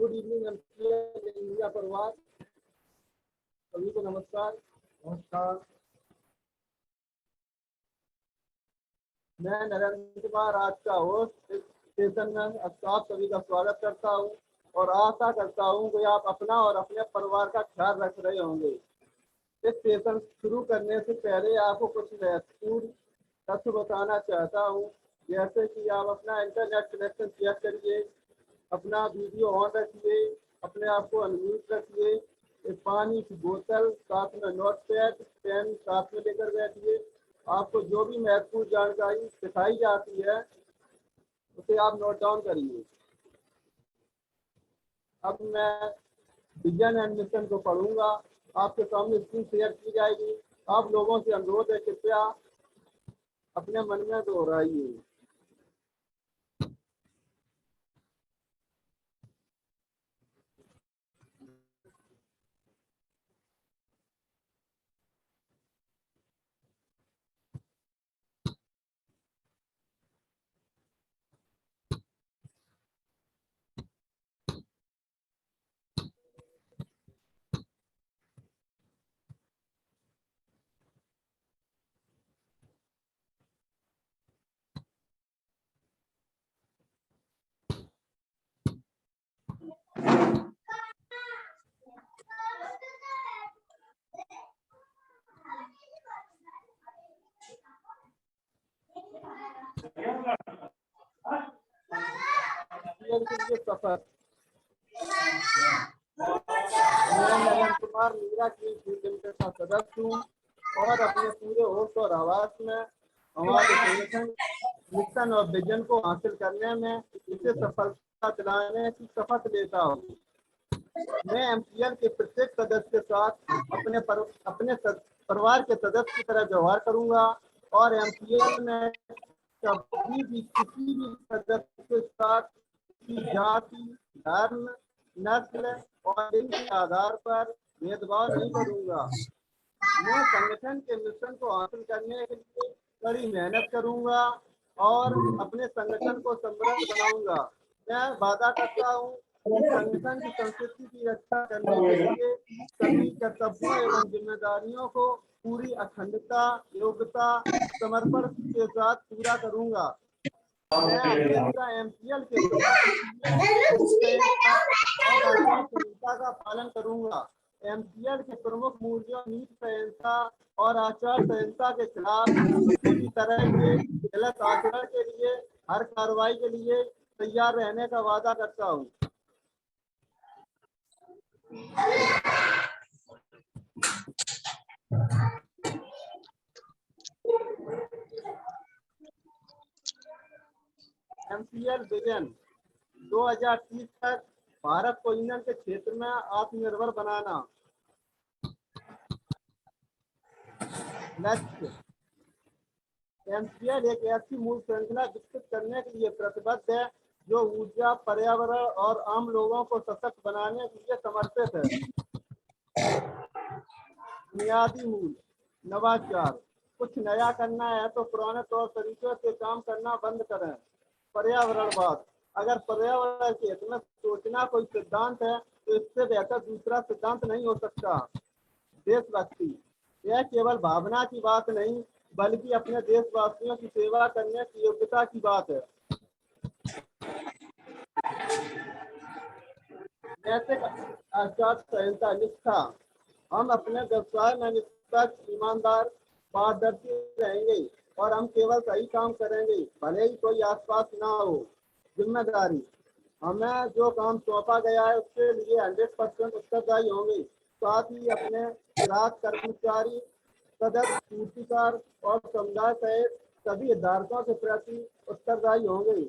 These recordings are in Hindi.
गुड इवनिंग इंडिया परिवार, सभी को नमस्कार। मैं नरेंद्र कुमार आज का होस्ट इस सेशन में आप सभी का स्वागत करता हूं और आशा करता हूं कि आप अपना और अपने परिवार का ख्याल रख रहे होंगे। इस सेशन शुरू करने से पहले आपको कुछ महत्वपूर्ण तथ्य बताना चाहता हूं, जैसे कि आप अपना इंटरनेट कनेक्शन चेक करिए, अपना वीडियो ऑन रखिए, अपने आप को अनम्यूट रखिए, एक पानी की बोतल साथ में नोटपैड पेन साथ में लेकर बैठिए। आपको जो भी महत्वपूर्ण जानकारी सिखाई जाती है उसे आप नोट डाउन करिए। अब मैं विजन एंड मिशन को पढ़ूंगा, आपके सामने स्क्रीन शेयर की जाएगी। आप लोगों से अनुरोध है, कृपया अपने मन में दोहराइए। सफर मैं नरेंद्र कुमार मीरा की लिमिटेड का सदस्य हूँ और अपने पूरे होश और आवाज में हमारे संगठन मिशन और विजन को हासिल करने में इसे सफलता दिलाने की शपथ लेता हूँ। मैं एमसीएल के प्रत्येक सदस्य के साथ अपने परिवार के सदस्य की तरह व्यवहार करूंगा और एमसीएल में कभी भी किसी भी सदस्य के साथ जाति, धर्म, नस्ल और लिंग के आधार पर भेदभाव नहीं करूंगा। मैं संगठन के मिशन को हासिल करने के लिए कड़ी मेहनत करूंगा और अपने संगठन को समृद्ध बनाऊंगा। मैं वादा करता हूं कि संगठन की संस्कृति की रक्षा करने के लिए सभी कर्तव्यों एवं जिम्मेदारियों को पूरी अखंडता, योग्यता, समर्पण के साथ पूरा करूंगा। मैं हमेशा एमसीएल के संहिता का पालन करूंगा। एमसीएल के प्रमुख मूल्यों नीति संहिता और आचार संहिता के खिलाफ किसी भी तरह के गलत आचरण के लिए हर कार्रवाई के लिए तैयार रहने का वादा करता हूँ। एमसीएल विजन 2030 तक भारत को ईंधन के क्षेत्र में आत्मनिर्भर बनाना। लक्ष्य एमसीएल एक ऐसी मूल श्रृंखला विकसित करने के लिए प्रतिबद्ध है जो ऊर्जा, पर्यावरण और आम लोगों को सशक्त बनाने के लिए समर्पित है। बुनियादी मूल नवाचार, कुछ नया करना है तो पुराने तौर तरीकों से काम करना बंद करें। पर्यावरणवाद, अगर पर्यावरण के हित में सोचना कोई सिद्धांत है तो इससे बेहतर दूसरा सिद्धांत नहीं हो सकता। देशभक्ति, यह केवल भावना की बात नहीं बल्कि अपने देशवासियों की सेवा करने की योग्यता की बात है। नैतिक आचार संहिता निष्ठा, हम अपने व्यवसाय में निष्पक्ष, ईमानदार, पारदर्शी रहेंगे और हम केवल सही काम करेंगे भले ही कोई आसपास ना हो। जिम्मेदारी, हमें जो काम सौंपा गया है उसके लिए 100% उत्तरदायी होंगे। साथ ही अपने ग्राहक, कर्मचारी, सदस्य, पूर्तिकार और समुदाय सहित सभी हितधारकों के प्रति उत्तरदायी होंगे।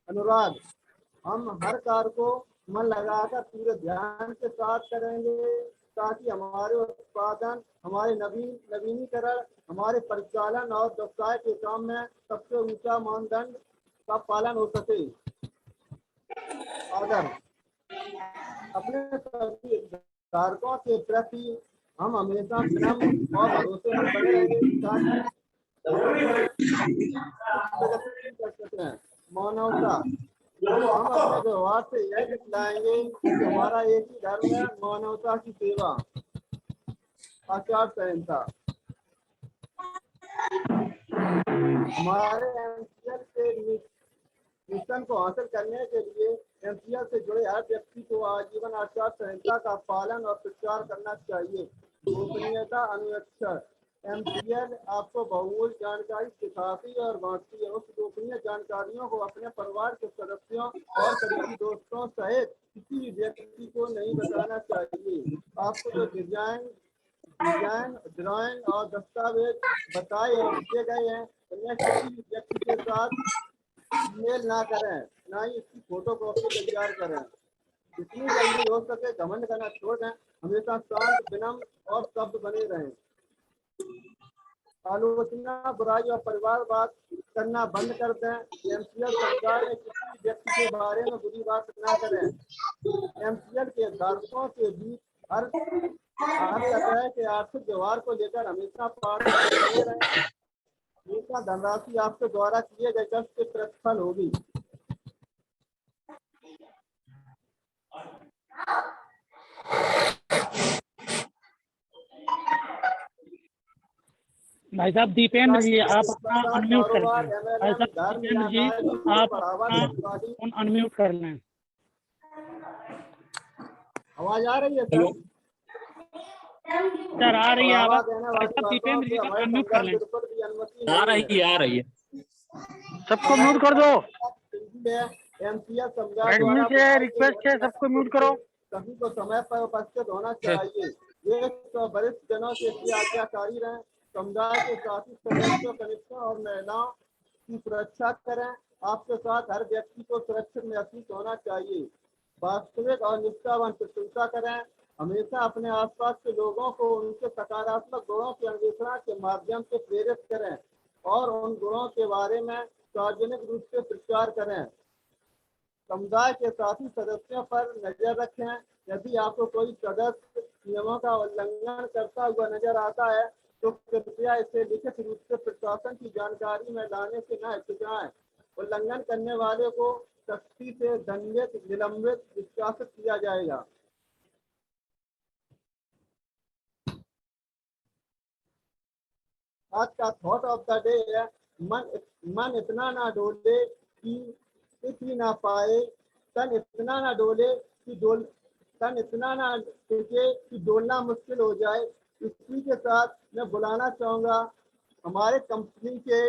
अनुराग, हम हर कार्य को मन लगाकर पूरे ध्यान के साथ करेंगे ताकि हमारे उत्पादन, हमारे नवीनीकरण, हमारे परिचालन और व्यवसाय के काम में सबसे ऊंचा मानदंड का पालन हो सके। अगर अपने सभी हितधारकों के प्रति हम हमेशा विनम्र और भरोसेमंद बने रहेंगे ताकि कर सकते हैं। मानवता, हम अपने व्यवहार से यह दिखलाएंगे कि हमारा एक ही धर्म है, मानवता की सेवा। आचार संहिता। हमारे एमसीएल के मिशन को हासिल करने के लिए एमसीएल से जुड़े हर व्यक्ति को आजीवन आचार संहिता का पालन और प्रचार करना चाहिए। गोपनीयता अनुच्छेद। एमसीएल आपको बहुमूल्य जानकारी सिखाती और बांटती है। उस गोपनीय जानकारियों को अपने परिवार के सदस्यों और करीबी दोस्तों सहित किसी भी व्यक्ति को नहीं बताना चाहिए। आपको जो डिजाइन ड्राइंग और दस्तावेज बताए दिए गए हैं, उन्हें किसी भी व्यक्ति के साथ मेल ना करें, ना ही इसकी फोटो कॉपी तैयार करें। जितनी जल्दी हो सके घमंड करना छोड़ दें, हमेशा शांत, विनम्र और शब्द बने रहें। आलोचना, बुराई और परिवारवाद करना बंद कर दें। एमसीएल समुदाय में किसी व्यक्ति के बारे में बुरी बात ना करें। एमसीएल के धारकों के बीच हर तरह के आर्थिक व्यवहार को लेकर हमेशा पारदर्शी बने रहें। हमेशा धनराशि आपके द्वारा किए गए कष्ट के प्रतिफल होगी। भाई साहब दीपेंद्र जी, आप अपना अनम्यूट कर लें। भाई साहब दीपेंद्र जी, आप अपना फोन अनम्यूट कर लें। आवाज आ रही है सर? सर आ रही है आवाज। भाई साहब दीपेंद्र जी का अनम्यूट कर लें। आ रही है। सबको म्यूट कर दो। एमसीएल समुदाय से रिक्वेस्ट है, सबको म्यूट करो। सभी को समय पर उपस्थित होना चाहिए। ये वरिष्ठ जनों से आज्ञाकारी रहें। समुदाय के साथी सदस्यों, कनिष्ठों और महिलाओं की सुरक्षा करें। आपके साथ हर व्यक्ति को सुरक्षित महसूस होना चाहिए। वास्तविक और निष्ठावान प्रशंसा करें। हमेशा अपने आसपास के लोगों को उनके सकारात्मक गुणों की अन्वेषण के माध्यम से प्रेरित करें और उन गुणों के बारे में सार्वजनिक रूप से प्रचार करें। समुदाय के साथी सदस्यों पर नजर रखें। यदि आपको कोई सदस्य नियमों का उल्लंघन करता हुआ नजर आता है तो कृपया इसे लिखित रूप से प्रशासन की जानकारी में लाने से न हिचकिचाएं। उल्लंघन करने वाले को सख्ती से दंडित, निलंबित, निष्कासित किया जाएगा। आज का थॉट ऑफ द डे है, मन इतना ना डोले कि टिक ही ना पाए, तन इतना ना डोले कि तन इतना ना टिके कि डोलना मुश्किल हो जाए। इसी के साथ मैं बुलाना चाहूँगा हमारे कंपनी के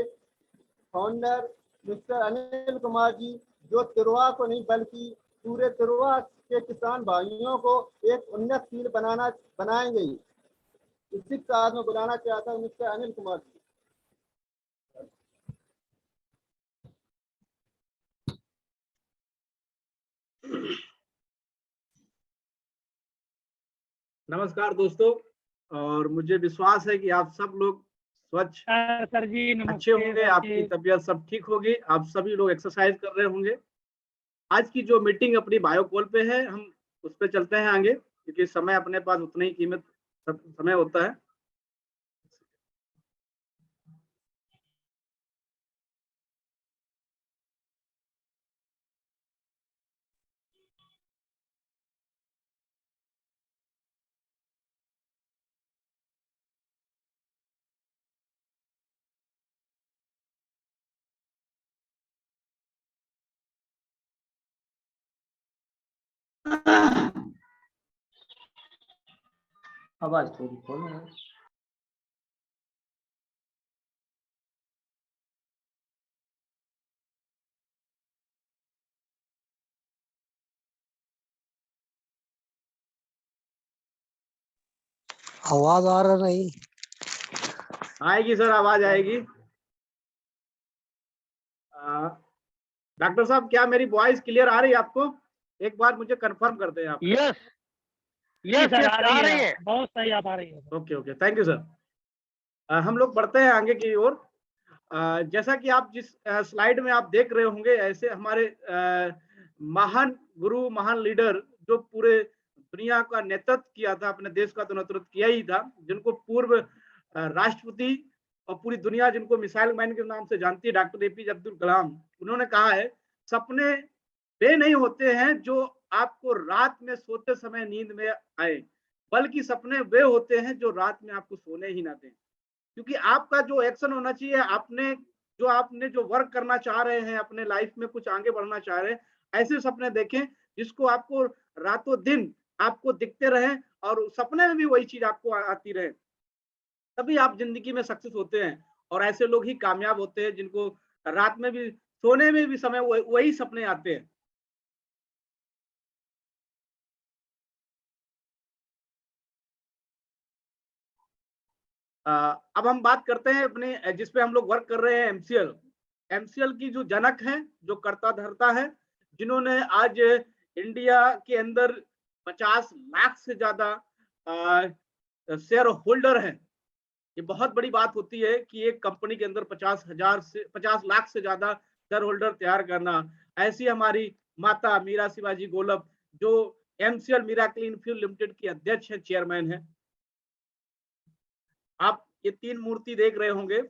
फाउंडर मिस्टर अनिल कुमार जी, जो तिरवा को नहीं बल्कि पूरे तिरवा के किसान भाइयों को एक उन्नतशील बनाएंगे। इसी के साथ में बुलाना चाहता हूँ मिस्टर अनिल कुमार जी। नमस्कार दोस्तों, और मुझे विश्वास है कि आप सब लोग स्वच्छ सर जी अच्छे होंगे, आपकी तबीयत सब ठीक होगी, आप सभी लोग एक्सरसाइज कर रहे होंगे। आज की जो मीटिंग अपनी बायो कॉल पे है, हम उस पर चलते हैं आगे, क्योंकि समय अपने पास उतना ही कीमत समय होता है। आवाज थोड़ी खोलो है। आवाज आ रही? आएगी सर, आवाज आएगी। डॉक्टर साहब, क्या मेरी वॉइस क्लियर आ रही है आपको? एक बार मुझे कंफर्म कर दें आप। यस यस आ रही है, बहुत सही आ रही है। Okay, thank you sir. हम लोग बढ़ते हैं आगे की ओर। जैसा कि आप जिस स्लाइड में आप देख रहे होंगे, ऐसे हमारे महान गुरु, महान लीडर जो पूरे दुनिया का नेतृत्व किया था, अपने देश का तो नेतृत्व किया ही था, जिनको पूर्व राष्ट्रपति और पूरी दुनिया जिनको मिसाइल मैन के नाम से जानती है, डॉक्टर एपीजे अब्दुल कलाम, उन्होंने कहा है, सपने वे नहीं होते हैं जो आपको रात में सोते समय नींद में आए, बल्कि सपने वे होते हैं जो रात में आपको सोने ही ना दें। क्योंकि आपका जो एक्शन होना चाहिए, आपने जो वर्क करना चाह रहे हैं, अपने लाइफ में कुछ आगे बढ़ना चाह रहे हैं, ऐसे सपने देखें जिसको आपको रातों दिन आपको दिखते रहें और सपने में भी वही चीज आपको आती रहे, तभी आप जिंदगी में सक्सेस होते हैं। और ऐसे लोग ही कामयाब होते हैं जिनको रात में भी सोने में भी समय वही सपने आते हैं। अब हम बात करते हैं अपने जिसपे हम लोग वर्क कर रहे हैं, एमसीएल। एमसीएल की जो जनक है, जो कर्ता धर्ता है, जिन्होंने आज इंडिया के अंदर 50 लाख से ज्यादा शेयर होल्डर हैं। ये बहुत बड़ी बात होती है कि एक कंपनी के अंदर 50 लाख से ज्यादा शेयर होल्डर तैयार करना। ऐसी हमारी माता मीरा शिवाजी गोलब, जो एमसीएल मिराकल इनफ्यूल लिमिटेड की अध्यक्ष है, चेयरमैन है। आप ये 3 मूर्ति देख रहे होंगे,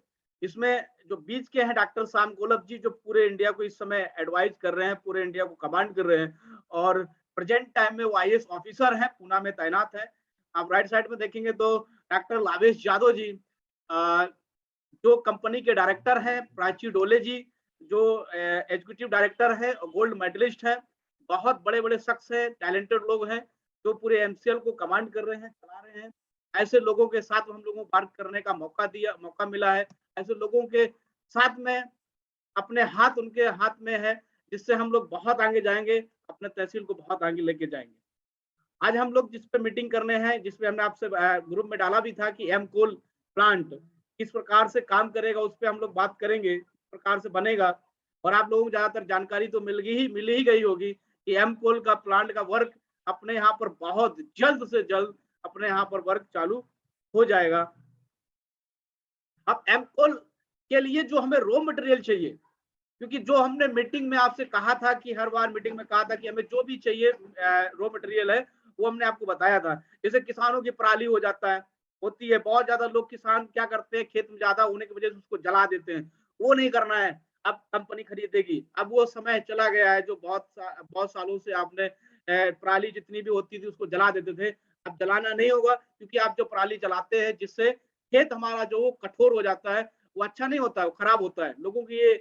इसमें जो बीच के हैं डॉक्टर श्याम गोलब जी, जो पूरे इंडिया को इस समय एडवाइज कर रहे हैं, पूरे इंडिया को कमांड कर रहे हैं और प्रेजेंट टाइम में वो आईएएस ऑफिसर हैं, पूना में तैनात है। आप राइट साइड में देखेंगे तो डॉक्टर लावेश यादव जी, जो कंपनी के डायरेक्टर हैं, प्राची डोले जी, जो एग्जीक्यूटिव डायरेक्टर है और गोल्ड मेडलिस्ट है। बहुत बड़े बड़े शख्स हैं, टैलेंटेड लोग हैं, जो पूरे एमसीएल को कमांड कर रहे हैं, चला रहे हैं। ऐसे लोगों के साथ हम लोगों को बात करने का मौका मिला है। ऐसे लोगों के साथ में अपने हाथ उनके हाथ में है, जिससे हम लोग बहुत आगे जाएंगे, अपने तहसील को बहुत आगे लेके जाएंगे। आज हम लोग जिस पे मीटिंग करने हैं, जिसपे हमने आपसे ग्रुप में डाला भी था कि एम कोल प्लांट किस प्रकार से काम करेगा, उस पर हम लोग बात करेंगे, किस प्रकार से बनेगा। और आप लोगों को ज्यादातर जानकारी तो मिल ही गई होगी कि एम कोल का प्लांट का वर्क अपने यहाँ पर बहुत जल्द से जल्द अपने यहाँ पर वर्क चालू हो जाएगा। अब एम कोल के लिए जो हमें रॉ मटेरियल चाहिए, क्योंकि जो हमने मीटिंग में आपसे कहा था कि हर बार मीटिंग में कहा था कि हमें जो भी चाहिए रॉ मटेरियल है, वो हमने आपको बताया था। जैसे किसानों की पराली हो जाता है, होती है, बहुत ज्यादा लोग किसान क्या करते हैं, खेत में ज्यादा होने की वजह से उसको जला देते हैं। वो नहीं करना है, अब कंपनी खरीदेगी। अब वो समय चला गया है जो बहुत सालों से आपने पराली जितनी भी होती थी उसको जला देते थे। अब जलाना नहीं होगा, क्योंकि आप जो पराली जलाते हैं जिससे खेत हमारा जो कठोर हो जाता है, वो अच्छा नहीं होता है, वो खराब होता है। लोगों की ये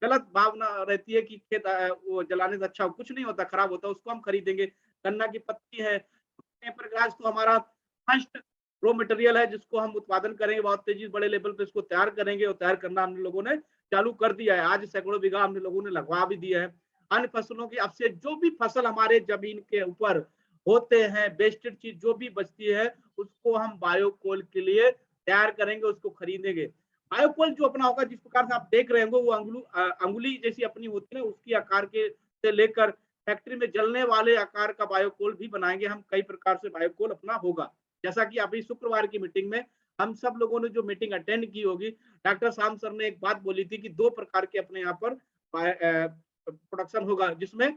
गलत भावना रहती है कि खेत वो जलाने से अच्छा कुछ नहीं होता, खराब होता है, उसको हम खरीदेंगे। गन्ना की पत्ती है, पेपर ग्लास तो हमारा फर्स्ट रॉ मटेरियल है, जिसको हम उत्पादन करेंगे बहुत तेजी बड़े लेवल पे, इसको तैयार करेंगे और तैयार करना हम लोगों ने चालू कर दिया है। आज सैकड़ों बीघा हमने लोगों ने लगवा भी दिया है। अन्य फसलों की अब से जो भी फसल हमारे जमीन के ऊपर होते हैं, वेस्टेड चीज जो भी बचती है, उसको हम बायोकोल के लिए तैयार करेंगे, उसको खरीदेंगे। बायोकोल जो अपना होगा, जिस प्रकार से आप देख रहे होंगे, वो अंगुली जैसी अपनी होती है, उसकी आकार के से लेकर फैक्ट्री में जलने वाले आकार का बायोकोल भी बनाएंगे हम। कई प्रकार से बायोकोल अपना होगा। जैसा कि अभी शुक्रवार की मीटिंग में हम सब लोगों ने जो मीटिंग अटेंड की होगी, डॉक्टर श्याम सर ने एक बात बोली थी कि 2 प्रकार के अपने यहाँ पर प्रोडक्शन होगा, जिसमें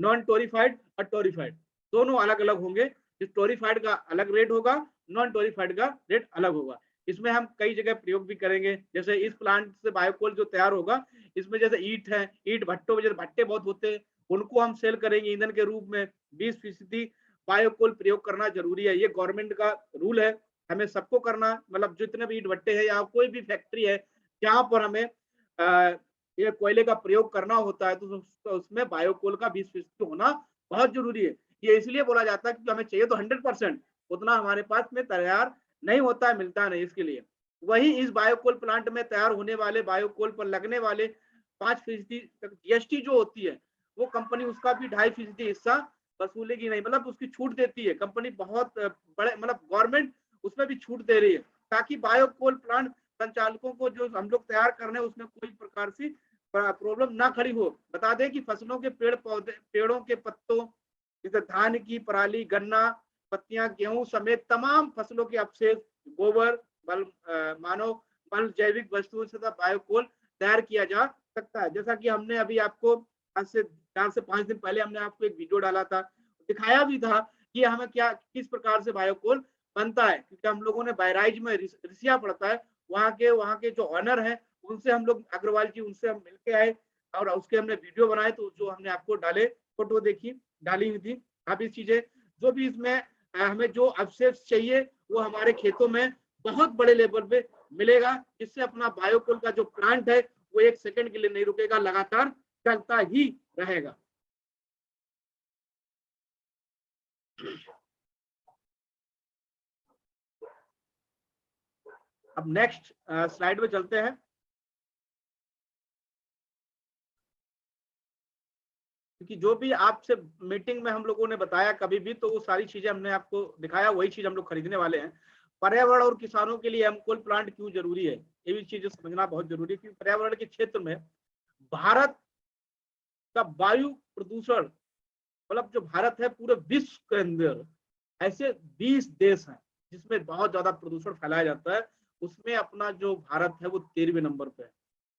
नॉन टोरिफाइड और टोरिफाइड दोनों अलग अलग होंगे। इस टोरिफाइड का अलग रेट होगा, नॉन टोरिफाइड का रेट अलग होगा। इसमें हम कई जगह प्रयोग भी करेंगे। जैसे इस प्लांट से बायोकोल जो तैयार होगा, इसमें जैसे ईंट है, ईंट भट्टों में जैसे भट्टे बहुत होते हैं, उनको हम सेल करेंगे ईंधन के रूप में। 20% बायोकोल प्रयोग करना जरूरी है, ये गवर्नमेंट का रूल है, हमें सबको करना। मतलब जितने भी ईंट भट्टे हैं या कोई भी फैक्ट्री है जहां पर हमें ये कोयले का प्रयोग करना होता है, तो उसमें बायोकोल का 20% होना बहुत जरूरी है। ये इसलिए बोला जाता है कि हमें चाहिए तो 100%, उतना हमारे पास में तैयार नहीं होता है, मिलता नहीं। इसके लिए वही इस बायोकोल प्लांट में तैयार होने वाले बायोकोल पर लगने वाले 5% तक जीएसटी जो होती है, वो कंपनी उसका भी 2.5% हिस्सा वसूलेगी नहीं, मतलब उसकी छूट देती है कंपनी। बहुत बड़े, मतलब गवर्नमेंट उसमें भी छूट दे रही है, ताकि बायोकोल प्लांट संचालकों को जो हम लोग तैयार कर रहे हैं उसमें कोई प्रकार की प्रॉब्लम ना खड़ी हो। बता दें कि फसलों के पेड़ों के पत्तों, जैसे धान की पराली, गन्ना पत्तियां, गेहूं समेत तमाम फसलों के अवशेष, गोबर, मानव मल, जैविक वस्तुओं से बायोकोल तैयार किया जा सकता है। जैसा कि हमने अभी आपको आज से 4 से 5 दिन पहले हमने आपको एक वीडियो डाला था, दिखाया भी था कि हमें क्या किस प्रकार से बायोकोल बनता है। क्योंकि हम लोगों ने बहराइच में रिसिया पड़ता है, वहाँ के जो ऑनर है, उनसे हम लोग, अग्रवाल जी, उनसे हम मिलके आए। और उसके हमने वीडियो बनाए, तो जो हमने आपको डाले फोटो देखी डाली हुई थी। आप इस चीजें जो भी इसमें हमें जो अवशेष चाहिए वो हमारे खेतों में बहुत बड़े लेवल पे मिलेगा, जिससे अपना बायोकोल का जो प्लांट है वो 1 सेकंड के लिए नहीं रुकेगा, लगातार चलता ही रहेगा। अब नेक्स्ट स्लाइड में चलते हैं। क्योंकि जो भी आपसे मीटिंग में हम लोगों ने बताया कभी भी, तो वो सारी चीजें हमने आपको दिखाया, वही चीज हम लोग खरीदने वाले हैं। पर्यावरण और किसानों के लिए एमकोल प्लांट क्यों जरूरी है, ये भी चीजें समझना बहुत जरूरी है। क्योंकि पर्यावरण के क्षेत्र में भारत का वायु प्रदूषण, मतलब जो भारत है पूरे विश्व के अंदर ऐसे 20 देश हैं जिसमें बहुत ज्यादा प्रदूषण फैलाया जाता है, उसमें अपना जो भारत है वो 13वें नंबर पे है।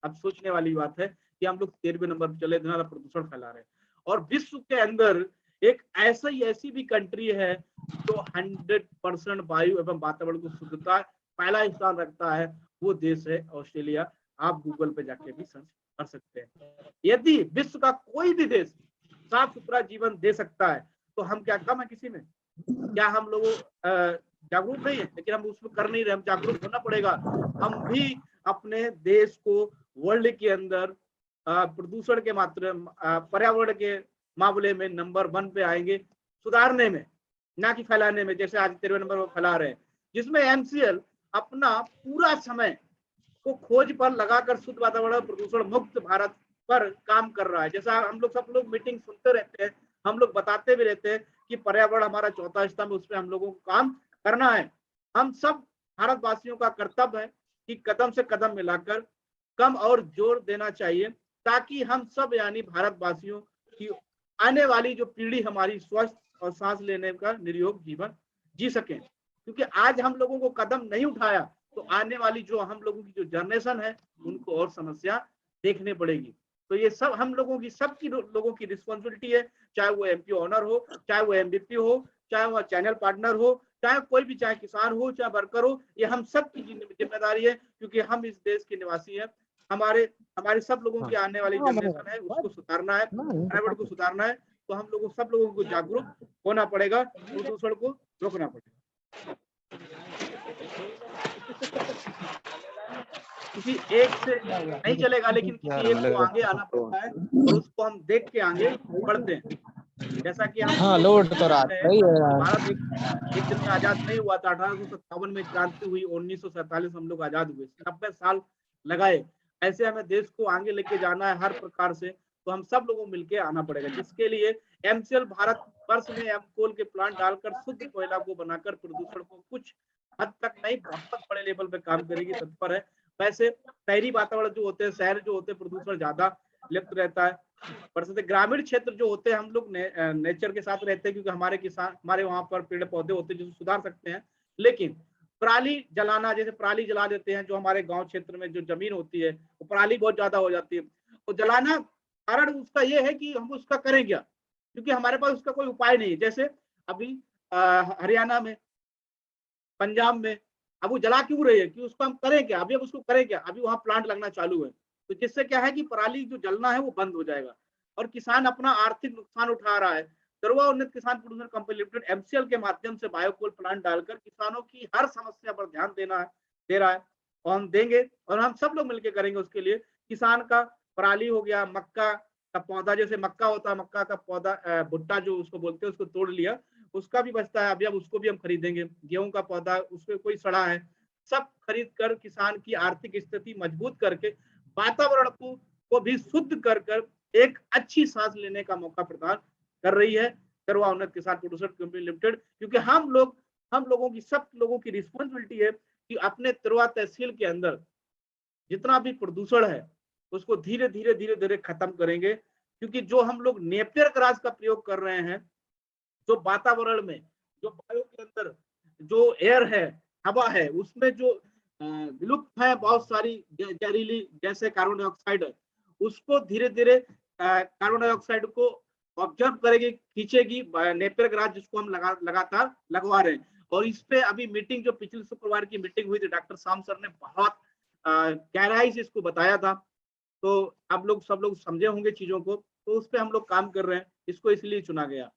अब सोचने वाली बात है कि हम लोग 13वें नंबर पे चले, इतना ज्यादा प्रदूषण फैला रहे हैं। और विश्व के अंदर एक ऐसी भी कंट्री है जो 100% वायु एवं वातावरण को शुद्धता पहला स्थान रखता है, वो देश है ऑस्ट्रेलिया। आप गूगल पे जाके भी सर्च कर सकते हैं। यदि विश्व का कोई भी देश साफ सुथरा जीवन दे सकता है, तो हम क्या कम है किसी में? क्या हम लोग जागरूक नहीं है? लेकिन हम उसमें कर नहीं रहे, हम जागरूक होना पड़ेगा। हम भी अपने देश को वर्ल्ड के अंदर प्रदूषण के मात्रा, पर्यावरण के मामले में नंबर 1 पे आएंगे, सुधारने में, ना कि फैलाने में, जैसे आज 13वें नंबर पर फैला रहे हैं। जिसमें एमसीएल अपना पूरा समय को खोज पर लगाकर शुद्ध वातावरण प्रदूषण मुक्त भारत पर काम कर रहा है। जैसा हम लोग सब लोग मीटिंग सुनते रहते हैं, हम लोग बताते भी रहते हैं कि पर्यावरण हमारा चौथा स्तंभ, उस पर हम लोगों को काम करना है। हम सब भारतवासियों का कर्तव्य है कि कदम से कदम मिलाकर कम और जोर देना चाहिए, ताकि हम सब यानी भारतवासियों की आने वाली जो पीढ़ी हमारी स्वस्थ और सांस लेने का निर्योग जीवन जी सके। क्योंकि आज हम लोगों को कदम नहीं उठाया तो आने वाली जो हम लोगों की जो जनरेशन है उनको और समस्या देखने पड़ेगी। तो ये सब हम लोगों की, सबकी लोगों की रिस्पॉन्सिबिलिटी है, चाहे वो एमपी ऑनर हो, चाहे वो एमबीपी हो, चाहे वो चैनल पार्टनर हो, चाहे कोई भी, चाहे किसान हो, चाहे वर्कर हो, ये हम सब की जिम्मेदारी है। क्योंकि हम इस देश के निवासी हैं, हमारे सब लोगों की आने वाली जनरेशन है, उसको सुधारना है, पर्यावरण को सुधारना है। तो हम लोगों सब लोगों को जागरूक होना पड़ेगा, प्रदूषण को रोकना पड़ेगा। किसी एक से नहीं चलेगा, लेकिन किसी एक को आगे आना पड़ता है और उसको हम देख के आगे बढ़ते हैं। जैसा कि हम लोड तो भारत एक दिन में आजाद नहीं हुआ था। 1857 में क्रांति हुई, 1947 हम लोग आजाद हुए, 90 साल लगाए। ऐसे हमें देश को आगे लेके जाना है हर प्रकार से, तो हम सब लोगों को मिलकर आना पड़ेगा। जिसके लिए एमसीएल भारत वर्ष में एमकोल के प्लांट डालकर शुद्ध कोयला को बनाकर प्रदूषण को कुछ हद तक नहीं, बहुत बड़े लेवल पे काम करेगी, तत्पर है। वैसे शहरी वातावरण जो होते हैं, शहर जो होते हैं, प्रदूषण ज्यादा लिप्त रहता है। पर ग्रामीण क्षेत्र जो होते हैं, हम लोग नेचर के साथ रहते हैं, क्योंकि हमारे किसान, हमारे वहां पर पेड़ पौधे होते हैं जो सुधार सकते हैं। लेकिन पराली जलाना, जैसे पराली जला देते हैं, जो हमारे गांव क्षेत्र में जो जमीन होती है वो पराली बहुत ज्यादा हो जाती है, तो जलाना कारण उसका ये है कि हम उसका करें क्या, क्योंकि हमारे पास उसका कोई उपाय नहीं है। जैसे अभी हरियाणा में, पंजाब में, अब वो जला क्यों रही है कि उसको हम करें क्या, अभी अब उसको करें क्या, अभी वहां प्लांट लगना चालू है। तो जिससे क्या है कि पराली जो जलना है वो बंद हो जाएगा और किसान अपना आर्थिक नुकसान उठा रहा है। दरुआ उन्नत किसान प्रोड्यूसर कंपनी लिमिटेड एमसीएल के माध्यम से बायोकोल प्लांट डालकर किसानों की हर समस्या पर ध्यान दे रहा है, और हम देंगे, और हम सब लोग मिलकर करेंगे उसके लिए। किसान का पराली हो गया, मक्का का पौधा, जैसे मक्का होता है, मक्का का पौधा, भुट्टा जो उसको बोलते हैं, उसको तोड़ लिया, उसका भी बचता है, अभी अब उसको भी हम खरीदेंगे। गेहूं का पौधा, उसमें कोई सड़ा है, सब खरीद कर किसान की आर्थिक स्थिति मजबूत करके वातावरण को भी शुद्ध कर एक अच्छी सांस लेने का मौका प्रदान कर रही है दरुआ उन्नत किसान प्रोड्यूसर कंपनी लिमिटेड। क्योंकि हम लोगों की, सब लोगों की रिस्पॉन्सिबिलिटी है कि अपने दरुआ तहसील के अंदर जितना भी प्रदूषण है उसको धीरे धीरे खत्म करेंगे। क्योंकि जो हम लोग नेपियर ग्रास का प्रयोग कर रहे हैं, जो वातावरण में, जो वायु के अंदर जो एयर है, हवा है, उसमें जो विलुप्त है बहुत सारी जहरीली जैसे कार्बन डाइऑक्साइड है, उसको धीरे धीरे कार्बन डाइऑक्साइड को ऑब्जर्व करेगी, खींचेगी नेपियर ग्रास, जिसको हम लगातार लगवा रहे हैं। और इस पे अभी मीटिंग, जो पिछले शुक्रवार की मीटिंग हुई थी, डॉक्टर शाम सर ने बहुत गहराई से इसको बताया था तो आप लोग सब लोग समझे होंगे चीजों को, तो उस पर हम लोग काम कर रहे हैं, इसको इसलिए चुना गया।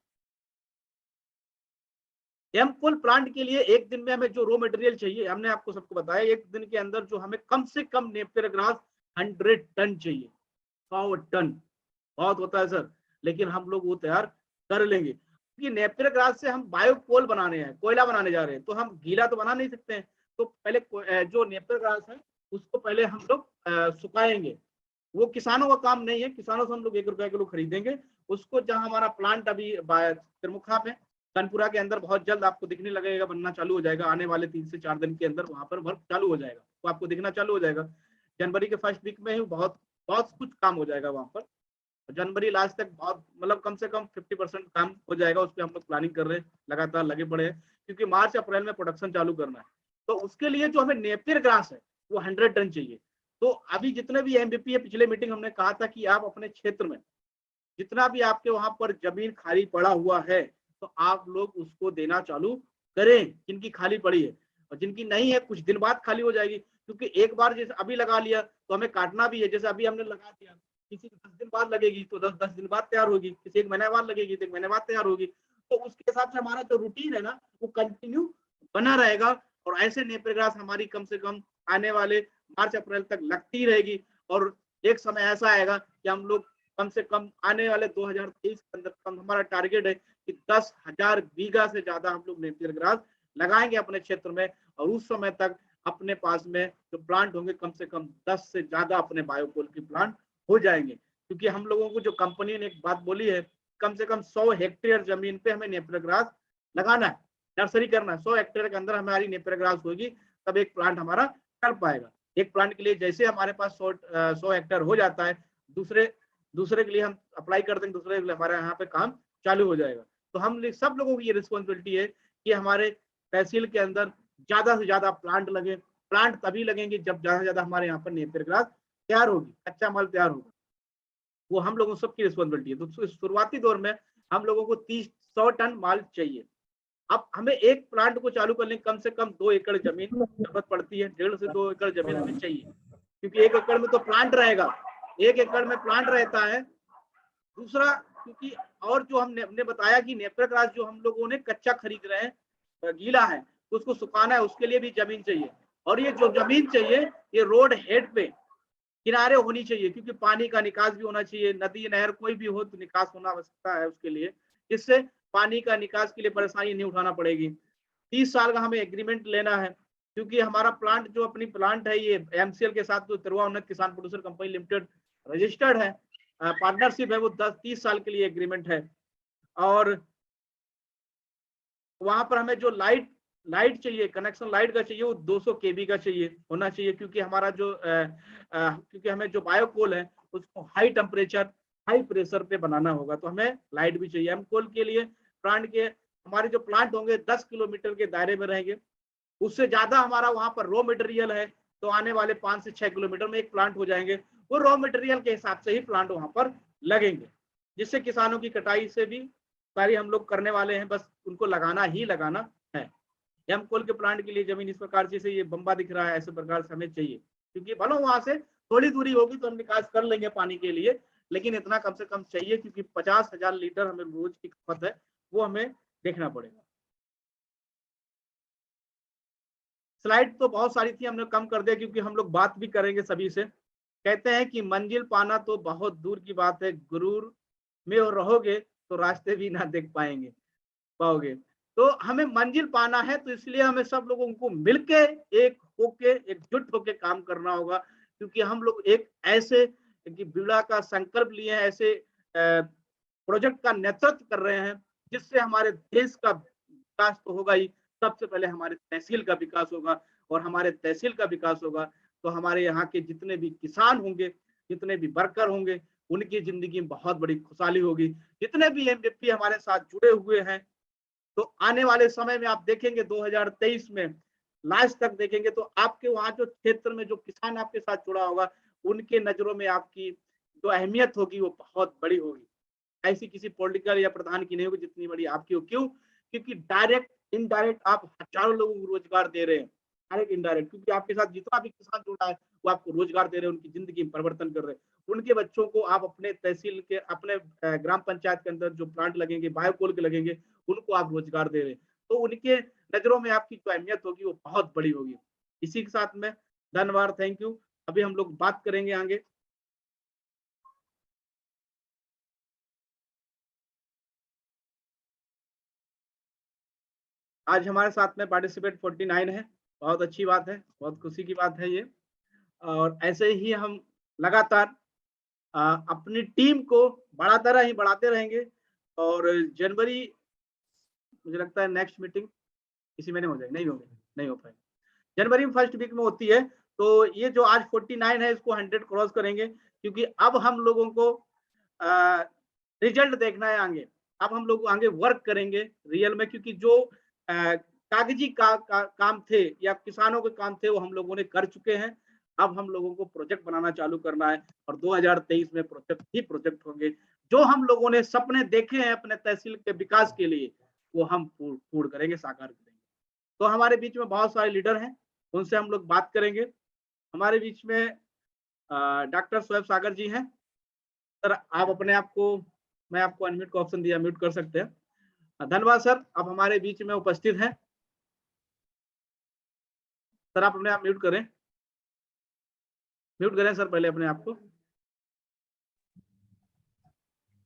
एम कोल प्लांट के लिए एक दिन में हमें जो रॉ मटेरियल चाहिए, हमने आपको सबको बताया, एक दिन के अंदर जो हमें कम से कम नेपियर ग्रास 100 टन चाहिए। 100 टन बहुत होता है सर, लेकिन हम लोग वो तैयार कर लेंगे, क्योंकि नेपियर ग्रास से हम बायोकोल बनाने हैं, कोयला बनाने जा रहे हैं, तो हम गीला तो बना नहीं सकते हैं। तो पहले जो नेपियर ग्रास है उसको पहले हम लोग सुखाएंगे। वो किसानों का काम नहीं है, किसानों से हम लोग 1 रुपया किलो खरीदेंगे उसको। जहां हमारा प्लांट अभी तिरमुखा पे कानपुरा के अंदर बहुत जल्द आपको दिखने लगेगा, बनना चालू हो जाएगा, आने वाले 3 से 4 दिन के अंदर वहां पर वर्क चालू हो जाएगा, तो आपको दिखना चालू हो जाएगा। जनवरी के फर्स्ट वीक में ही बहुत बहुत कुछ काम हो जाएगा वहां पर। जनवरी लास्ट तक बहुत मतलब कम से कम 50% काम हो जाएगा, उस पर हम लोग प्लानिंग कर रहे हैं, लगातार लगे पड़े हैं, क्योंकि मार्च अप्रैल में प्रोडक्शन चालू करना है। तो उसके लिए जो हमें नेपियर ग्रास है वो 100 टन चाहिए। तो अभी जितने भी एमबीपी है, पिछले मीटिंग हमने कहा था कि आप अपने क्षेत्र में जितना भी आपके वहां पर जमीन खाली पड़ा हुआ है तो आप लोग उसको देना चालू करें, जिनकी खाली पड़ी है, और जिनकी नहीं है कुछ दिन बाद खाली हो जाएगी, क्योंकि एक बार जैसे अभी लगा लिया तो हमें काटना भी है। जैसे अभी हमने लगा दिया, किसी को 10 दिन बाद लगेगी तो 10 दिन बाद तैयार होगी, किसी 1 महीने बाद लगेगी तो 1 महीने बाद तैयार होगी। तो उसके हिसाब से हमारा जो रूटीन है ना वो कंटिन्यू बना रहेगा, और ऐसे नेपियर ग्रास हमारी कम से कम आने वाले मार्च अप्रैल तक लगती रहेगी। और एक समय ऐसा आएगा कि हम लोग कम से कम आने वाले 2023 के अंदर हमारा टारगेट है कि 10,000 बीघा से ज्यादा हम लोग नेपियर ग्रास लगाएंगे अपने क्षेत्र में, और उस समय तक अपने पास में जो प्लांट होंगे कम से कम 10 से ज्यादा अपने बायोकोल के प्लांट हो जाएंगे। क्योंकि हम लोगों को जो कंपनी ने एक बात बोली है, कम से कम 100 हेक्टेयर जमीन पे हमें नेपियर ग्रास लगाना है, नर्सरी करना है। 100 हेक्टेयर के अंदर हमारी नेपियर ग्रास होगी तब एक प्लांट हमारा कर पाएगा। एक प्लांट के लिए जैसे हमारे पास 100 हेक्टेयर हो जाता है, दूसरे के लिए हम अप्लाई कर देंगे, दूसरे के लिए हमारे यहाँ पे काम चालू हो जाएगा। तो हम सब लोगों की ये रिस्पॉन्सिबिलिटी है कि हमारे तहसील के अंदर ज्यादा से ज्यादा प्लांट लगे। प्लांट तभी लगेंगे जब ज्यादा से ज्यादा हमारे यहाँ पर नेपियर ग्रास तैयार होगी, कच्चा माल तैयार होगा, वो हम लोगों सबकी रिस्पॉन्सिबिलिटी है। तो शुरुआती दौर में हम लोगों को 100 टन माल चाहिए। अब हमें एक प्लांट को चालू करने कम से कम 2 एकड़ जमीन जरूरत पड़ती है, 1.5 से 2 एकड़ जमीन हमें चाहिए, क्योंकि 1 एकड़ में तो प्लांट रहेगा, 1 एकड़ में प्लांट रहता है। दूसरा, क्योंकि और जो हमने बताया कि नेपियर ग्रास जो हम लोगों ने कच्चा खरीद रहे हैं, गीला है, तो उसको सुखाना है, उसके लिए भी जमीन चाहिए। और ये जो जमीन चाहिए ये रोड हेड पे किनारे होनी चाहिए, क्योंकि पानी का निकास भी होना चाहिए। नदी नहर कोई भी हो तो निकास होना आवश्यकता है उसके लिए, जिससे पानी का निकास के लिए परेशानी नहीं उठाना पड़ेगी। 30 साल का हमें एग्रीमेंट लेना है, क्योंकि हमारा प्लांट जो अपनी प्लांट है ये एमसीएल के साथ, जो तिरवा उन्नत किसान प्रोड्यूसर कंपनी लिमिटेड रजिस्टर्ड है, पार्टनरशिप है, वो 10-30 साल के लिए एग्रीमेंट है। और वहां पर हमें जो लाइट चाहिए, कनेक्शन लाइट का चाहिए, वो 200 केबी का चाहिए होना चाहिए, क्योंकि हमारा जो क्योंकि हमें जो बायोकोल है उसको हाई टेम्परेचर हाई प्रेशर पे बनाना होगा, तो हमें लाइट भी चाहिए। हम कोल के लिए प्लांट के हमारे जो प्लांट होंगे 10 किलोमीटर के दायरे में रहेंगे, उससे ज्यादा हमारा वहां पर रॉ मटेरियल है तो आने वाले 5 से 6 किलोमीटर में एक प्लांट हो जाएंगे। वो रॉ मटेरियल के हिसाब से ही प्लांट वहां पर लगेंगे, जिससे किसानों की कटाई से भी सारी हम लोग करने वाले हैं, बस उनको लगाना ही लगाना है। एम कोल के प्लांट के लिए जमीन इस प्रकार जैसे ये बम्बा दिख रहा है, ऐसे प्रकार से हमें चाहिए, क्योंकि भलो वहां से थोड़ी दूरी होगी तो हम निकास कर लेंगे पानी के लिए, लेकिन इतना कम से कम चाहिए, क्योंकि 50,000 लीटर हमें रोज की खपत है, वो हमें देखना पड़ेगा। स्लाइड तो बहुत सारी थी, हमने कम कर दिया क्योंकि हम लोग बात भी करेंगे सभी से। कहते हैं कि मंजिल पाना तो बहुत दूर की बात है, गुरूर में और रहोगे तो रास्ते भी ना देख पाओगे। तो हमें मंजिल पाना है, तो इसलिए हमें सब लोगों को मिलके एक होके एकजुट होके काम करना होगा, क्योंकि हम लोग एक ऐसे बिरला का संकल्प लिए हैं, ऐसे प्रोजेक्ट का नेतृत्व कर रहे हैं जिससे हमारे देश का विकास तो होगा ही, सबसे पहले हमारे तहसील का विकास होगा, और हमारे तहसील का विकास होगा तो हमारे यहाँ के जितने भी किसान होंगे, जितने भी वर्कर होंगे, उनकी जिंदगी में बहुत बड़ी खुशहाली होगी। जितने भी एमडीपी हमारे साथ जुड़े हुए हैं, तो आने वाले समय में आप देखेंगे 2023 में लास्ट तक देखेंगे तो आपके वहां जो क्षेत्र में जो किसान आपके साथ जुड़ा होगा, उनके नजरों में आपकी जो अहमियत होगी वो बहुत बड़ी होगी। ऐसी किसी पॉलिटिकल या प्रधान की नहीं होगी जितनी बड़ी आपकी हो। क्यों? क्योंकि डायरेक्ट इनडायरेक्ट आप हजारों लोगों को रोजगार दे रहे हैं। डायरेक्ट इनडायरेक्ट, क्योंकि आपके साथ जितना भी किसान जुड़ा है वो आपको रोजगार दे रहे हैं, उनकी जिंदगी में परिवर्तन कर रहे हैं। उनके बच्चों को आप अपने तहसील के, अपने ग्राम पंचायत के अंदर जो प्लांट लगेंगे, बायोकोल के लगेंगे, उनको आप रोजगार दे रहे हैं। तो उनके नजरों में आपकी जो अहमियत होगी वो बहुत बड़ी होगी। इसी के साथ में धन्यवाद, थैंक यू। अभी हम लोग बात करेंगे आगे। आज हमारे साथ में पार्टिसिपेट 49 है, बहुत अच्छी बात है, बहुत खुशी की बात है ये। और ऐसे ही हम लगातार अपनी टीम को बढ़ाते रहेंगे। और जनवरी, मुझे लगता है नेक्स्ट मीटिंग इसी महीने हो जाएगी, नहीं हो पाएगी, जनवरी में फर्स्ट वीक में होती है। तो ये जो आज 49 है इसको 100 क्रॉस करेंगे, क्योंकि अब हम लोगों को रिजल्ट देखना है आगे। अब हम लोग आगे वर्क करेंगे रियल में, क्योंकि जो कागजी काम थे या किसानों के काम थे वो हम लोगों ने कर चुके हैं। अब हम लोगों को प्रोजेक्ट बनाना चालू करना है, और 2023 में प्रोजेक्ट होंगे। जो हम लोगों ने सपने देखे हैं अपने तहसील के विकास के लिए, वो हम पूर्ण करेंगे, साकार करेंगे। तो हमारे बीच में बहुत सारे लीडर हैं, उनसे हम लोग बात करेंगे। हमारे बीच में डॉक्टर शोएब सागर जी हैं। सर आप अपने आप को, मैं आपको अनम्यूट का ऑप्शन दिया, म्यूट कर सकते हैं। धन्यवाद सर, आप हमारे बीच में उपस्थित हैं। सर आप अपने आप म्यूट करें सर, पहले अपने आप को।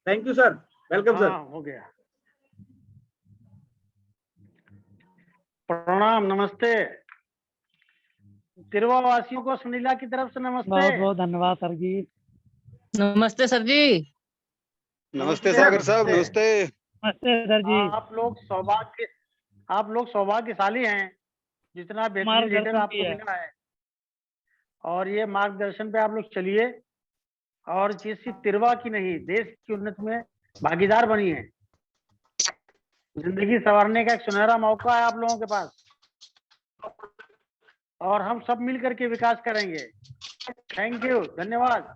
Thank you sir, welcome sir. हो गया। प्रणाम, नमस्ते। तिरवा वासियों को सुनीला की तरफ से नमस्ते। बहुत बहुत धन्यवाद सर जी। नमस्ते सर जी। नमस्ते सागर साहब, नमस्ते। नमस्ते सर जी। आप लोग सौभाग्यशाली हैं, जितना बेहतरीन लीडर आपको मिला है। और ये मार्गदर्शन पे आप लोग चलिए, और किसी तिरवा की नहीं, देश की उन्नति में भागीदार बनिए। जिंदगी संवारने का एक सुनहरा मौका है आप लोगों के पास, और हम सब मिलकर के विकास करेंगे। थैंक यू, धन्यवाद।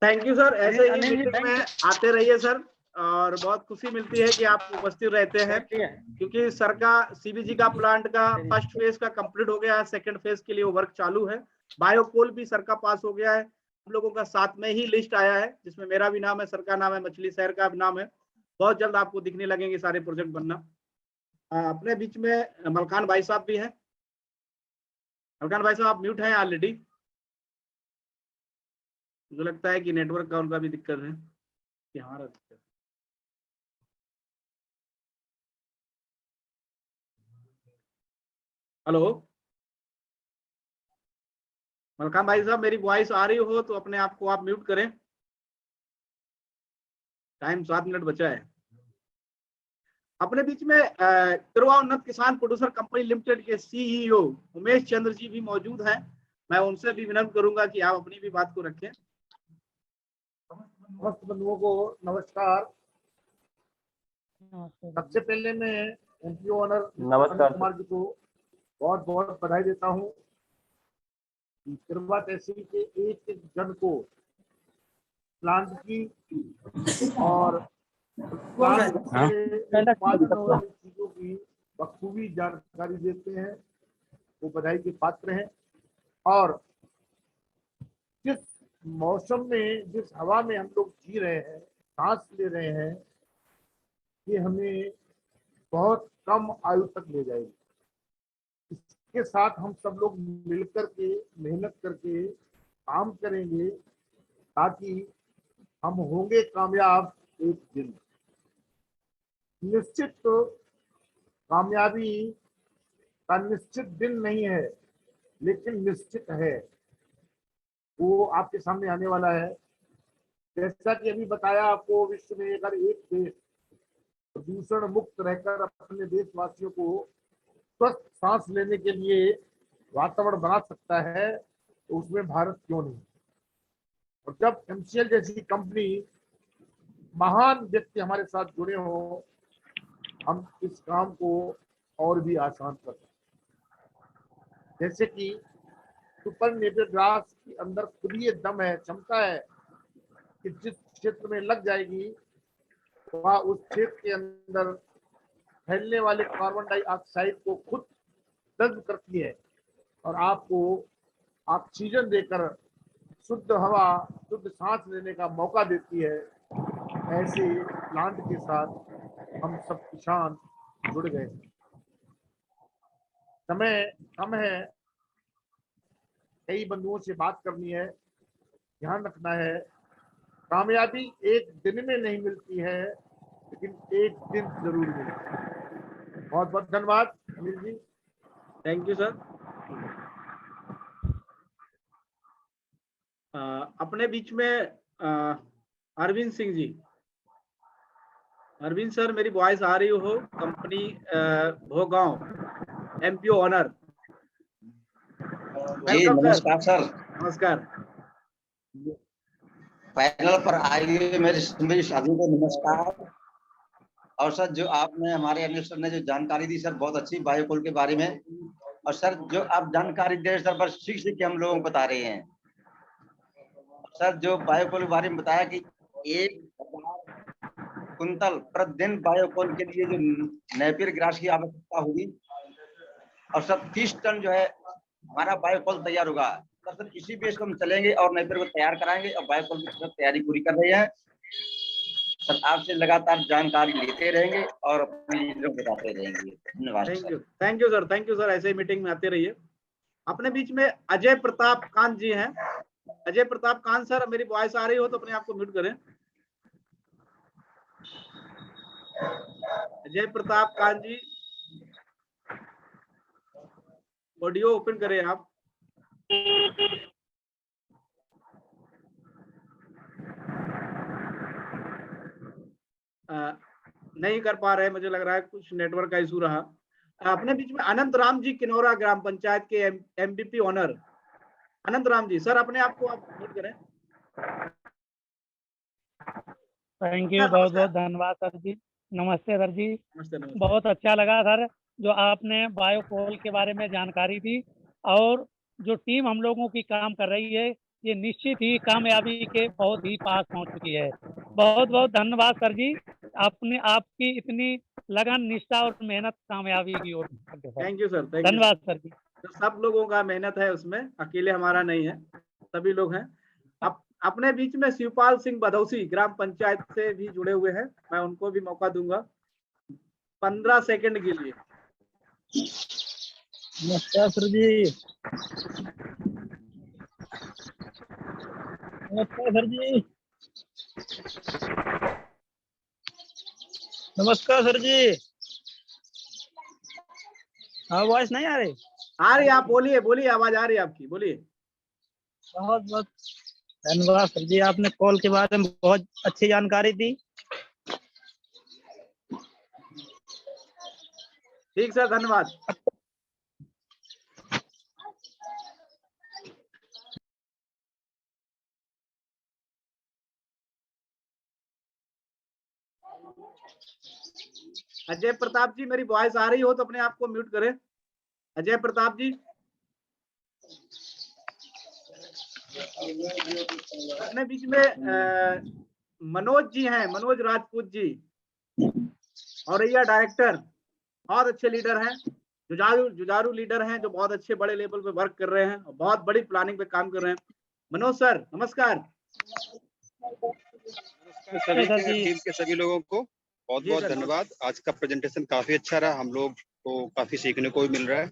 थैंक यू सर, ऐसे ही मीटिंग में आते रहिए सर, और बहुत खुशी मिलती है कि आप उपस्थित रहते हैं, क्योंकि सर का सीबीजी का प्लांट का फर्स्ट फेज का कंप्लीट हो गया है, सेकंड फेज के लिए वो वर्क चालू है। बायोकोल भी सर का पास हो गया है। हम लोगों का साथ में ही लिस्ट आया है, जिसमें मेरा भी नाम है, सर का नाम है, मछली शहर का भी नाम है। बहुत जल्द आपको दिखने लगेंगे सारे प्रोजेक्ट बनना। अपने बीच में मलकान भाई साहब भी हैं। मलकान भाई साहब आप म्यूट हैं ऑलरेडी, मुझे लगता है कि नेटवर्क का उनका भी दिक्कत है कि हमारा दिक्कत। हेलो मलकान भाई साहब, मेरी वॉइस आ रही हो तो अपने आप को आप म्यूट करें। टाइम 7 मिनट बचा है। अपने बीच में तिरवा उन्नत किसान प्रोड्यूसर कंपनी लिमिटेड के सीईओ उमेश चंद्र जी भी मौजूद हैं। मैं उनसे भी विनम्र करूंगा कि आप अपनी भी बात को रखें। समस्त बंधुओं को नमस्कार। सबसे पहले मैं एमपीओ ऑनर नमस्कार कुमार जी को बहुत बहुत बधाई देता हूँ। तिरवा तहसील के एक एक जन को प्लांट की और चीजों की बखूबी जानकारी देते हैं, वो बधाई के पात्र हैं। और जिस मौसम में, जिस हवा में हम लोग जी रहे हैं, सांस ले रहे हैं, ये हमें बहुत कम आयु तक ले जाएगी। इसके साथ हम सब लोग मिलकर के मेहनत करके काम करेंगे, ताकि हम होंगे कामयाब एक दिन। निश्चित कामयाबी का निश्चित दिन नहीं है, लेकिन निश्चित है, वो आपके सामने आने वाला है। जैसा कि अभी बताया आपको, विश्व में अगर एक देश प्रदूषण मुक्त रहकर अपने देशवासियों को स्वस्थ सांस लेने के लिए वातावरण बना सकता है, तो उसमें भारत क्यों नहीं। और जब एमसीएल जैसी कंपनी, महान व्यक्ति हमारे साथ जुड़े हो, हम इस काम को और भी आसान कर सकते। जैसे कि सुपर नेपियर ग्रास के अंदर खुद ये दम है, क्षमता है कि जिस क्षेत्र में लग जाएगी वह उस क्षेत्र के अंदर फैलने वाले कार्बन डाइऑक्साइड को खुद जज्ब करती है और आपको ऑक्सीजन देकर शुद्ध हवा, शुद्ध सांस लेने का मौका देती है। ऐसे प्लांट के साथ हम सब किसान जुड़ गए। समय कम है, कई बंधुओं से बात करनी है, ध्यान रखना है। कामयाबी एक दिन में नहीं मिलती है, लेकिन एक दिन जरूर मिलती है। बहुत बहुत धन्यवाद Anil ji. Thank you sir. अपने बीच में अरविंद सिंह जी। अरविंद सर, मेरी वॉइस आ रही हो? Company Bhogaon MPO owner. जी नमस्कार सर। नमस्कार। पैनल पर आए हुए मेरे सभी साथियों को नमस्कार। और सर जो आपने हमारे अनिल सर ने जो जानकारी दी सर, बहुत अच्छी बायोकोल के बारे में। और सर जो आप जानकारी दे रहे सर, बस सीख सीख के हम लोगों को बता रहे हैं। सर जो बायोकोल के बारे में बताया कि 1000 कुंतल प्रतिदिन बायोकोल के लिए जो नेपियर ग्रास की आवश्यकता होगी, और सर 30 टन जो है हमारा बायोकोल तैयार होगा। सर इसी बेस पर हम चलेंगे और नेपियर को तैयार कराएंगे और बायोकोल की तैयारी पूरी कर रहे हैं। सर आपसे लगातार जानकारी लेते रहेंगे और अपने लीडरों को बताते रहेंगे। धन्यवाद। Thank you sir, thank you sir. ऐसे ही मीटिंग में आते रहिए। अपने बीच में अजय प्रताप कांत जी हैं। अजय प्रताप कांत सर, मेरी वॉइस आ रही हो तो अपने आप को म्यूट करें। अजय प्रताप कांत जी, ऑडियो ओपन करें आप। नहीं कर पा रहे, मुझे लग रहा है कुछ नेटवर्क का इशू रहा। अपने बीच में अनंत राम जी, किनौरा ग्राम पंचायत के एमपीपी ऑनर। अनंत राम जी सर, अपने आप को आप म्यूट करें। थैंक यू, बहुत बहुत धन्यवाद सर जी। नमस्ते सर जी। नमस्ते। नमस्ते। बहुत अच्छा लगा सर जो आपने बायोकोल के बारे में जानकारी दी, और जो टीम हम लोगों की काम कर रही है ये निश्चित ही कामयाबी के बहुत ही पास पहुंच चुकी है। बहुत बहुत धन्यवाद सर जी। आपने आपकी इतनी लगन, निष्ठा और मेहनत कामयाबी की ओर। Thank you sir. धन्यवाद सर जी। तो सब लोगों का मेहनत है उसमें, अकेले हमारा नहीं है, सभी लोग हैं। अपने बीच में शिवपाल सिंह बधौसी ग्राम पंचायत से भी जुड़े हुए हैं, मैं उनको भी मौका दूंगा 15 सेकंड के लिए। नमस्कार सर जी। नमस्कार सर जी। नमस्कार सर जी। हाँ, वॉइस नहीं आ रही? आ रही, आप बोलिए बोलिए, आवाज आ रही है आपकी, बोलिए। बहुत बहुत धन्यवाद सर जी, आपने कॉल के बारे में बहुत अच्छी जानकारी दी। ठीक सर, धन्यवाद। अजय प्रताप जी, मेरी वॉइस आ रही हो तो अपने आप को म्यूट करें। अजय प्रताप जी। अपने बीच में मनोज जी हैं, मनोज राजपूत जी, औरैया डायरेक्टर, बहुत अच्छे लीडर हैं, जुझारू लीडर हैं, जो बहुत अच्छे बड़े लेवल पे वर्क कर रहे हैं और बहुत बड़ी प्लानिंग पे काम कर रहे हैं। मनोज सर नमस्कार। नमस्कार सभी टीम के सभी लोगों को बहुत बहुत धन्यवाद। आज का प्रेजेंटेशन काफी अच्छा रहा, हम लोग को काफी सीखने को भी मिल रहा है,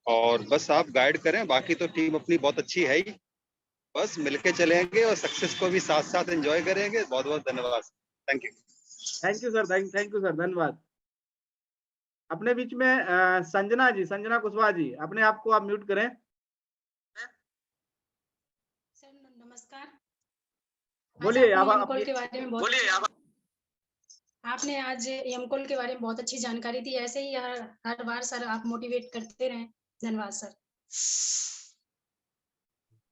और बस आप गाइड करें, बाकी तो टीम अपनी बहुत अच्छी है ही, बस मिलके चलेंगे और सक्सेस को भी साथ साथ एंजॉय करेंगे। बहुत बहुत धन्यवाद। Thank you. Thank you sir, thank you sir, धन्यवाद। अपने बीच में संजना जी, संजना कुशवाहा जी, अपने आप को आप म्यूट करें। सर नमस्कार। बोलिए। आपने आज एमकोल के बारे में बहुत अच्छी जानकारी दी। ऐसे ही हर बार सर आप मोटिवेट करते रहें। धन्यवाद सर।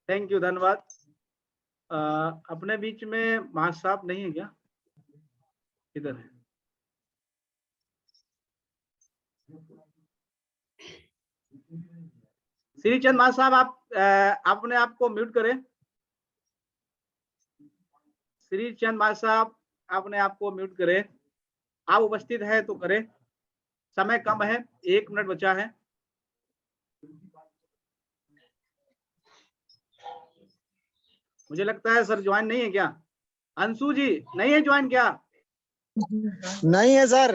थैंक यू, धन्यवाद। अपने बीच में महाज साहब नहीं है क्या? इधर है। श्रीचंद महाज साहब, आप अपने आप को म्यूट करें। श्रीचंद महाज साहब, अपने आप को म्यूट करें। आप उपस्थित है तो करें, समय कम है, 1 मिनट बचा है। मुझे लगता है सर ज्वाइन नहीं है क्या? अंशु जी नहीं है ज्वाइन क्या? नहीं है सर।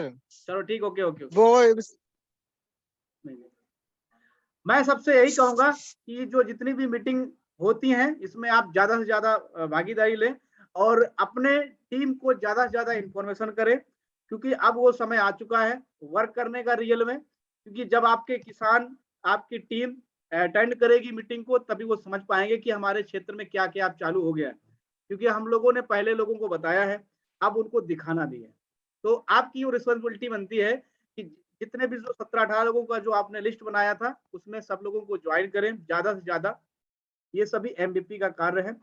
चलो ठीक, ओके ओके, ओके। वो नहीं। मैं सबसे यही कहूंगा कि जो जितनी भी मीटिंग होती हैं इसमें आप ज्यादा से ज्यादा भागीदारी लें और अपने टीम को ज्यादा से ज्यादा इंफॉर्मेशन करें, क्योंकि अब वो समय आ चुका है वर्क करने का रियल में। क्योंकि जब आपके किसान, आपकी टीम अटेंड करेगी मीटिंग को, तभी वो समझ पाएंगे कि हमारे क्षेत्र में क्या क्या चालू हो गया है। क्योंकि हम लोगों ने पहले लोगों को बताया है, अब उनको दिखाना भी है। तो आपकी वो रिस्पॉन्सिबिलिटी बनती है कि जितने भी जो 17-18 लोगों का जो आपने लिस्ट बनाया था उसमें सब लोगों को ज्वाइन करें ज्यादा से ज्यादा। ये सभी MVP का कार्य है।